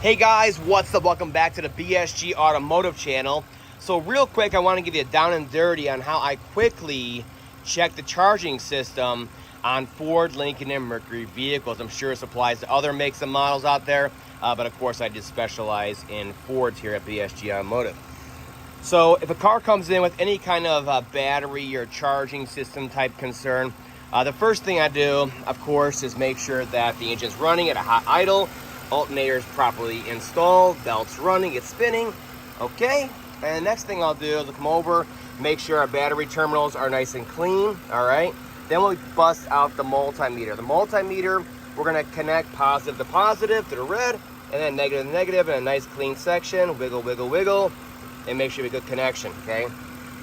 Hey guys, what's up? Welcome back to the BSG Automotive channel. So real quick, I want to give you a down and dirty on how I quickly check the charging system on Ford, Lincoln, and Mercury vehicles. I'm sure this applies to other makes and models out there, but of course I just specialize in Fords here at BSG Automotive. So if a car comes in with any kind of battery or charging system type concern, the first thing I do, of course, is make sure that the engine's running at a hot idle, alternator is properly installed, belt's running, it's spinning, okay? And the next thing I'll do is come over, make sure our battery terminals are nice and clean, all right? Then we'll bust out the multimeter. The multimeter, we're gonna connect positive to positive to the red, and then negative to negative in a nice clean section, wiggle, wiggle, wiggle, and make sure we have a good connection, okay?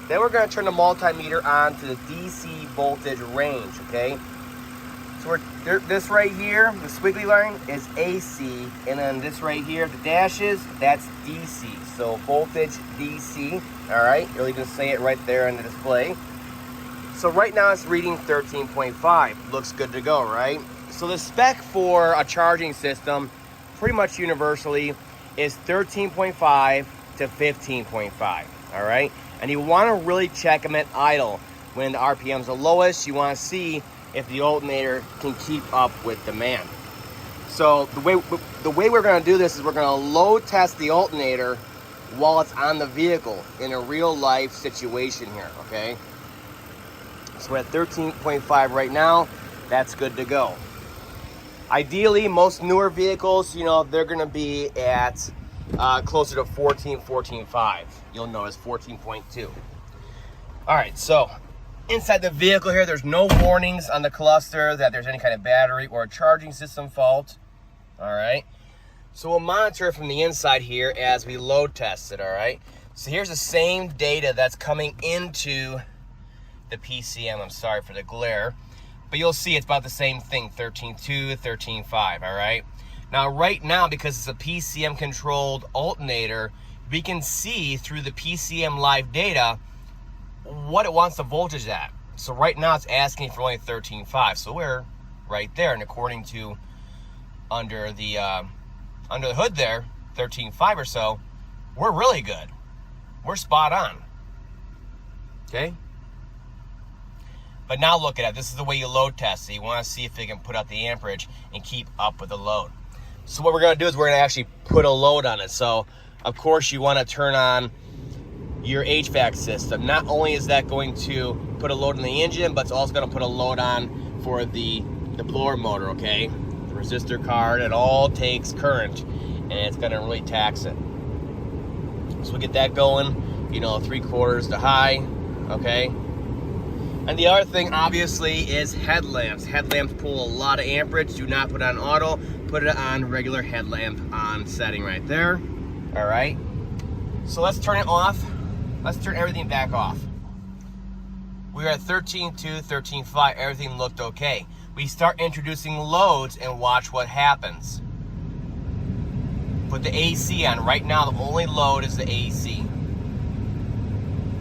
Then we're gonna turn the multimeter on to the DC voltage range, okay? So this right here, the squiggly line, is AC, and then this right here, the dashes, that's DC. So voltage DC, all right? You'll even say it right there on the display. So right now it's reading 13.5. Looks good to go, right? So the spec for a charging system, pretty much universally, is 13.5 to 15.5, all right? And you want to really check them at idle. When the RPM's the lowest, you want to see if the alternator can keep up with demand. So the way we're going to do this is we're going to load test the alternator while it's on the vehicle in a real life situation here, okay? So we're at 13.5 right now. That's good to go. Ideally, most newer vehicles, you know, they're going to be at closer to 14.5. You'll notice 14.2. All right, so inside the vehicle here, there's no warnings on the cluster that there's any kind of battery or a charging system fault. All right, so we'll monitor from the inside here as we load test it. All right, so here's the same data that's coming into the PCM. I'm sorry for the glare, but you'll see it's about the same thing, 13.2, 13.5. All right. Now, right now, because it's a PCM-controlled alternator, we can see through the PCM live data what it wants the voltage at. So right now, it's asking for only 13.5. So we're right there, and according to under the hood there, 13.5 or so, we're really good. We're spot on. Okay. But now look at it. This is the way you load test. So you want to see if they can put out the amperage and keep up with the load. So what we're going to do is we're going to actually put a load on it. So, of course, you want to turn on your HVAC system. Not only is that going to put a load on the engine, but it's also going to put a load on for the blower motor, okay? The resistor card, it all takes current, and it's going to really tax it. So we'll get that going, you know, 3/4 to high, okay? And the other thing, obviously, is headlamps. Headlamps pull a lot of amperage. Do not put it on auto. Put it on regular headlamp on setting right there. All right. So let's turn it off. Let's turn everything back off. We were at 13.2, 13.5. Everything looked okay. We start introducing loads and watch what happens. Put the AC on. Right now, the only load is the AC.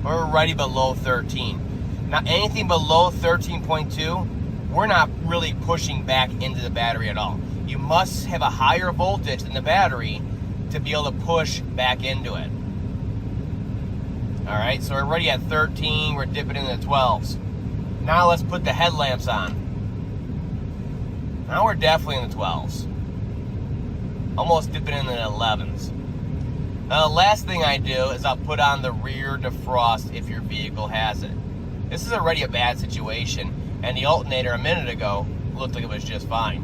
We're already below 13. Now, anything below 13.2, we're not really pushing back into the battery at all. You must have a higher voltage than the battery to be able to push back into it. All right, so we're already at 13. We're dipping into the 12s. Now let's put the headlamps on. Now we're definitely in the 12s. Almost dipping into the 11s. Now the last thing I do is I'll put on the rear defrost if your vehicle has it. This is already a bad situation, and the alternator a minute ago looked like it was just fine.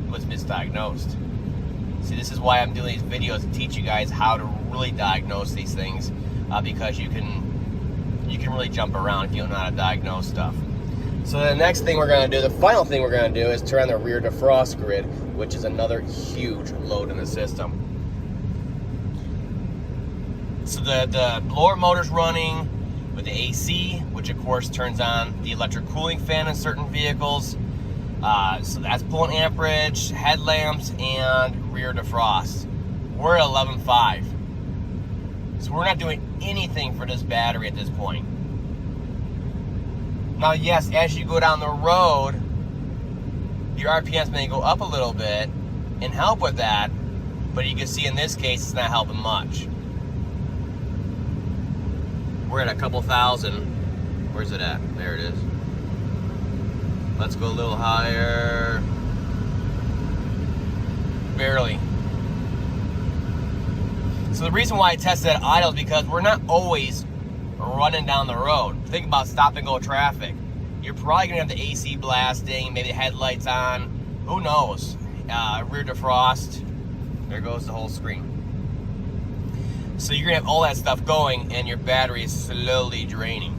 It was misdiagnosed. See, this is why I'm doing these videos to teach you guys how to really diagnose these things, because you can really jump around if you don't know how to diagnose stuff. So the next thing we're going to do, the final thing we're going to do, is turn on the rear defrost grid, which is another huge load in the system. So the blower motor's running with the AC, which of course turns on the electric cooling fan in certain vehicles. So that's pulling amperage, headlamps, and rear defrost. We're at 11.5. So we're not doing anything for this battery at this point. Now, yes, as you go down the road, your RPMs may go up a little bit and help with that, But you can see in this case, it's not helping much. We're at a couple thousand. Where's it at? There it is. Let's go a little higher. Barely. So the reason why I tested at idle is because we're not always running down the road. Think about stop and go traffic. You're probably gonna have the AC blasting, maybe the headlights on. Who knows? Rear defrost. There goes the whole screen. So you're gonna have all that stuff going, and your battery is slowly draining.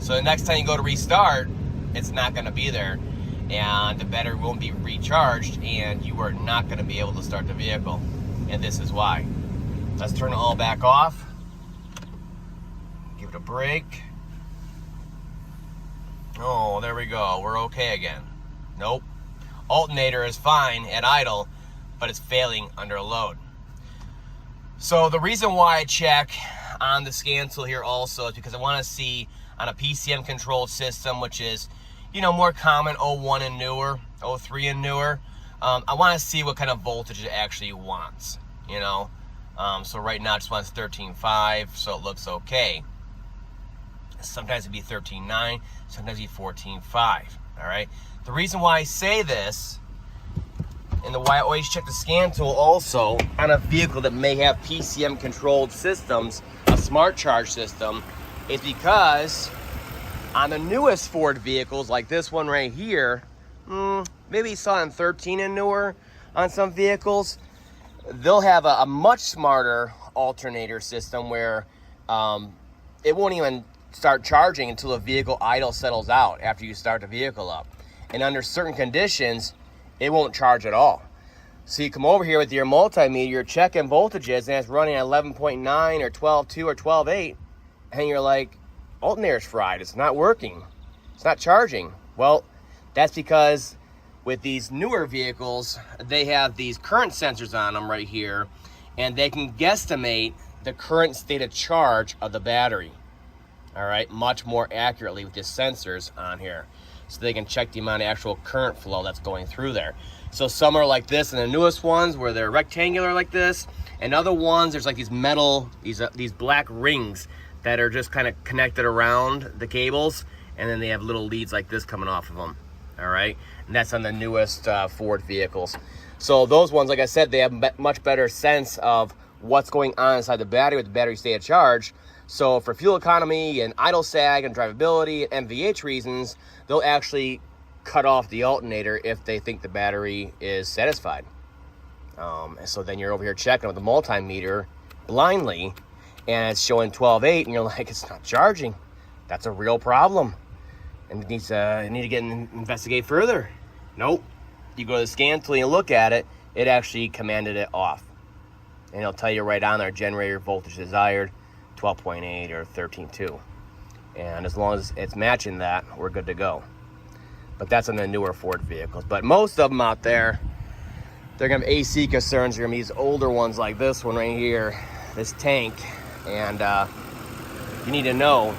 So the next time you go to restart, it's not gonna be there, and the battery won't be recharged, and you are not gonna be able to start the vehicle. And this is why. Let's turn it all back off. Give it a break. Oh, there we go. We're okay again. Nope. Alternator is fine at idle, but it's failing under load. So the reason why I check on the scan tool here also is because I want to see on a PCM controlled system, which is, you know, more common, 01 and newer, 03 and newer. I want to see what kind of voltage it actually wants, you know. So right now it just wants 13.5, so it looks okay. Sometimes it'd be 13.9, sometimes it'd be 14.5, all right? The reason why I say this, and why I always check the scan tool also on a vehicle that may have PCM controlled systems, a smart charge system, is because on the newest Ford vehicles, like this one right here, maybe you saw in 13 and newer on some vehicles, they'll have a much smarter alternator system where it won't even start charging until the vehicle idle settles out after you start the vehicle up. And under certain conditions, it won't charge at all. So you come over here with your multimeter, you're checking voltages, and it's running at 11.9 or 12.2 or 12.8, and you're like, alternator's fried, it's not working, it's not charging. Well, that's because with these newer vehicles, they have these current sensors on them right here, and they can guesstimate the current state of charge of the battery, all right, much more accurately with the sensors on here. So they can check the amount of actual current flow that's going through there. So some are like this, and the newest ones where they're rectangular like this, and other ones there's like these metal, these black rings that are just kind of connected around the cables, and then they have little leads like this coming off of them. All right, and that's on the newest Ford vehicles. So those ones, like I said, they have much better sense of what's going on inside the battery with the battery state of charge. So for fuel economy and idle sag and drivability and MVH reasons, they'll actually cut off the alternator if they think the battery is satisfied. So then you're over here checking with the multimeter blindly, and it's showing 12.8, and you're like, it's not charging. That's a real problem, and it needs you need to get investigate further. Nope. You go to the scan tool and you look at it, it actually commanded it off, and it'll tell you right on there, generator voltage desired, 12.8 or 13.2, and as long as it's matching that, we're good to go. But that's on the newer Ford vehicles. But most of them out there, they're gonna have AC concerns. They're gonna be these older ones like this one right here, this tank, and you need to know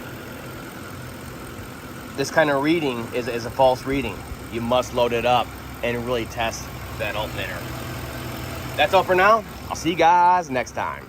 this kind of reading is a false reading. You must load it up and really test that alternator. That's all for now. I'll see you guys next time.